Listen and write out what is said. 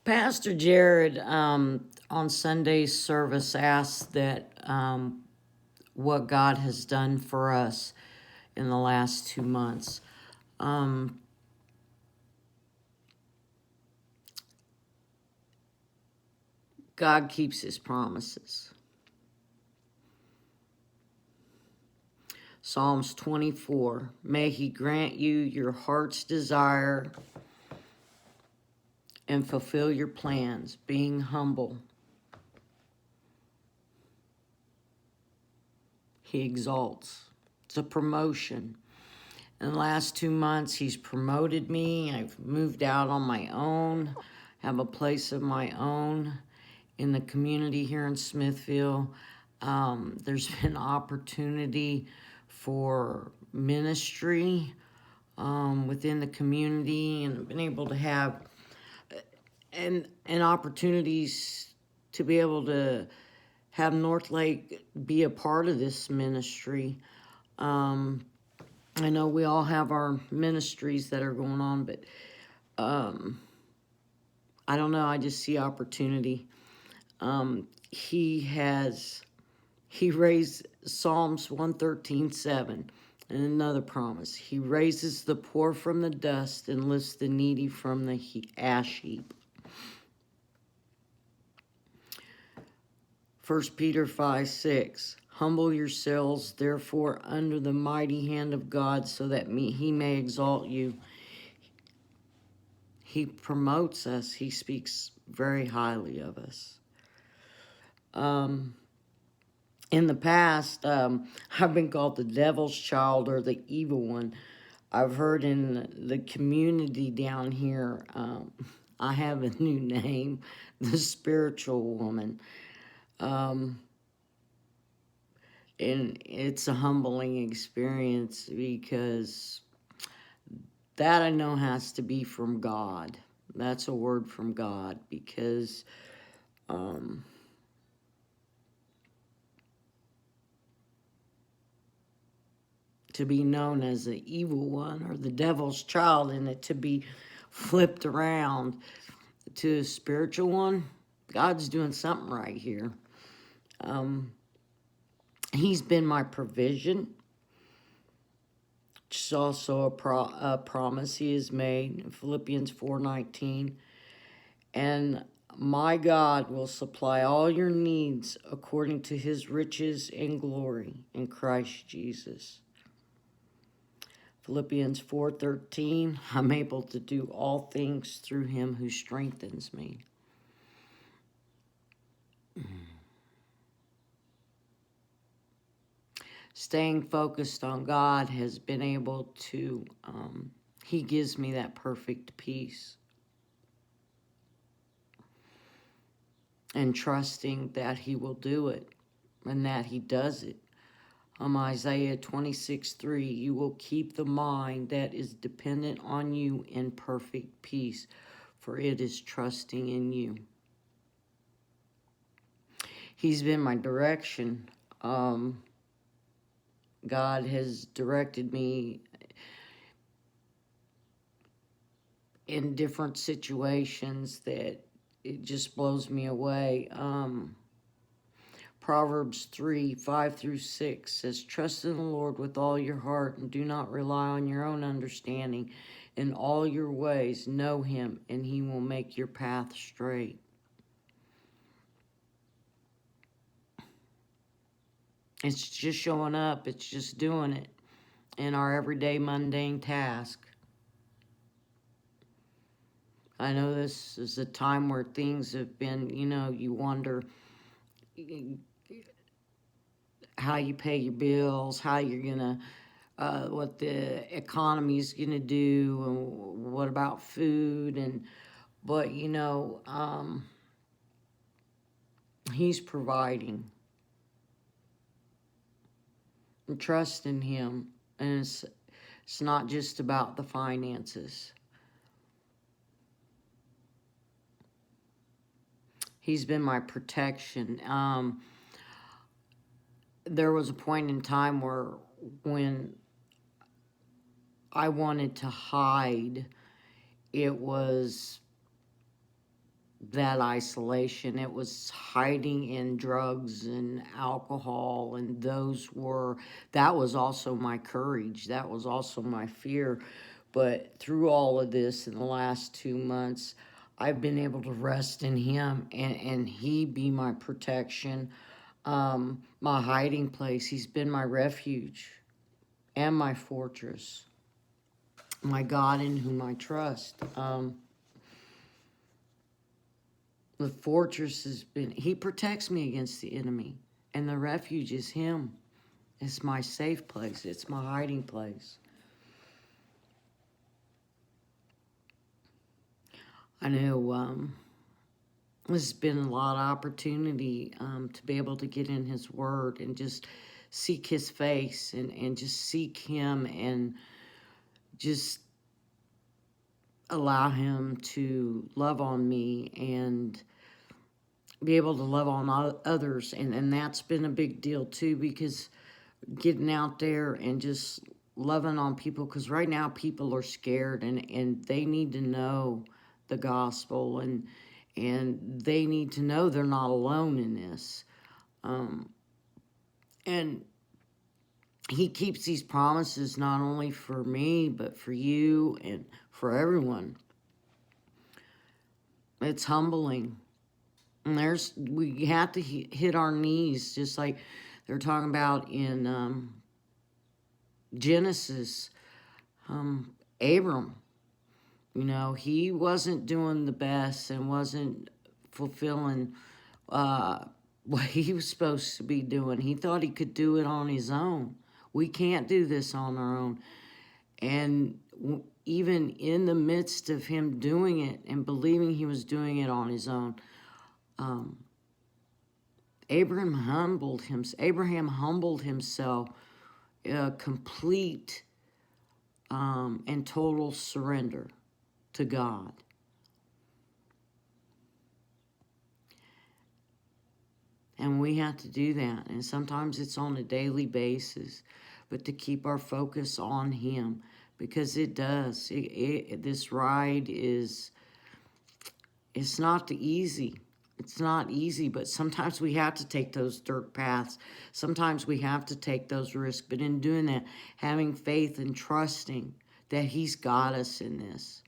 Pastor Jared on Sunday's service asked that what God has done for us in the last 2 months. God keeps his promises. Psalms 24, may he grant you your heart's desire and fulfill your plans, being humble. He exalts. It's a promotion. In the last 2 months, he's promoted me. I've moved out on my own, have a place of my own in the community here in Smithville. There's been opportunity for ministry within the community, and I've been able to have and opportunities to be able to have North Lake be a part of this ministry. I know we all have our ministries that are going on, but I don't know. I just see opportunity. He raised Psalms 113:7, and another promise. He raises the poor from the dust and lifts the needy from the ash heap. 1 Peter 5:6. Humble yourselves, therefore, under the mighty hand of God, so that he may exalt you. He promotes us. He speaks very highly of us. In the past, I've been called the devil's child or the evil one. I've heard in the community down here, I have a new name, the spiritual woman. And it's a humbling experience because that I know has to be from God. That's a word from God because to be known as the evil one or the devil's child and it to be flipped around to a spiritual one, God's doing something right here. He's been my provision. It's also a promise he has made in Philippians 4:19. And my God will supply all your needs according to his riches and glory in Christ Jesus. Philippians 4:13, I'm able to do all things through him who strengthens me. Staying focused on God has been able to, he gives me that perfect peace. And trusting that he will do it and that he does it. Isaiah 26:3, you will keep the mind that is dependent on you in perfect peace, for it is trusting in you. He's been my direction. God has directed me in different situations that it just blows me away. Proverbs 3:5-6 says, trust in the Lord with all your heart and do not rely on your own understanding. In all your ways, know him, and he will make your path straight. It's just showing up. It's just doing it in our everyday mundane task. I know this is a time where things have been, you wonder how you pay your bills, how you're going to, what the economy is going to do, and what about food, but he's providing. And trust in him, and it's not just about the finances. He's been my protection. There was a point in time when I wanted to hide, it was that isolation. It was hiding in drugs and alcohol, and that was also my courage. That was also my fear. But through all of this in the last 2 months, I've been able to rest in Him, and He be my protection, my hiding place. He's been my refuge and my fortress, my God in whom I trust. The fortress has been, He protects me against the enemy, and the refuge is Him. It's my safe place. It's my hiding place. I know there's been a lot of opportunity to be able to get in His Word and just seek His face and just seek Him and just allow Him to love on me and be able to love on others. And that's been a big deal too, because getting out there and just loving on people, because right now people are scared and they need to know the gospel, and they need to know they're not alone in this. And He keeps these promises not only for me, but for you and for everyone. It's humbling. And we have to hit our knees, just like they're talking about in Genesis. Abram, he wasn't doing the best and wasn't fulfilling what he was supposed to be doing. He thought he could do it on his own. We can't do this on our own. And even in the midst of him doing it and believing he was doing it on his own, Abraham humbled himself, complete and total surrender to God. And we have to do that. And sometimes it's on a daily basis, but to keep our focus on Him, because it does. This ride it's not easy. It's not easy, but sometimes we have to take those dirt paths. Sometimes we have to take those risks. But in doing that, having faith and trusting that He's got us in this.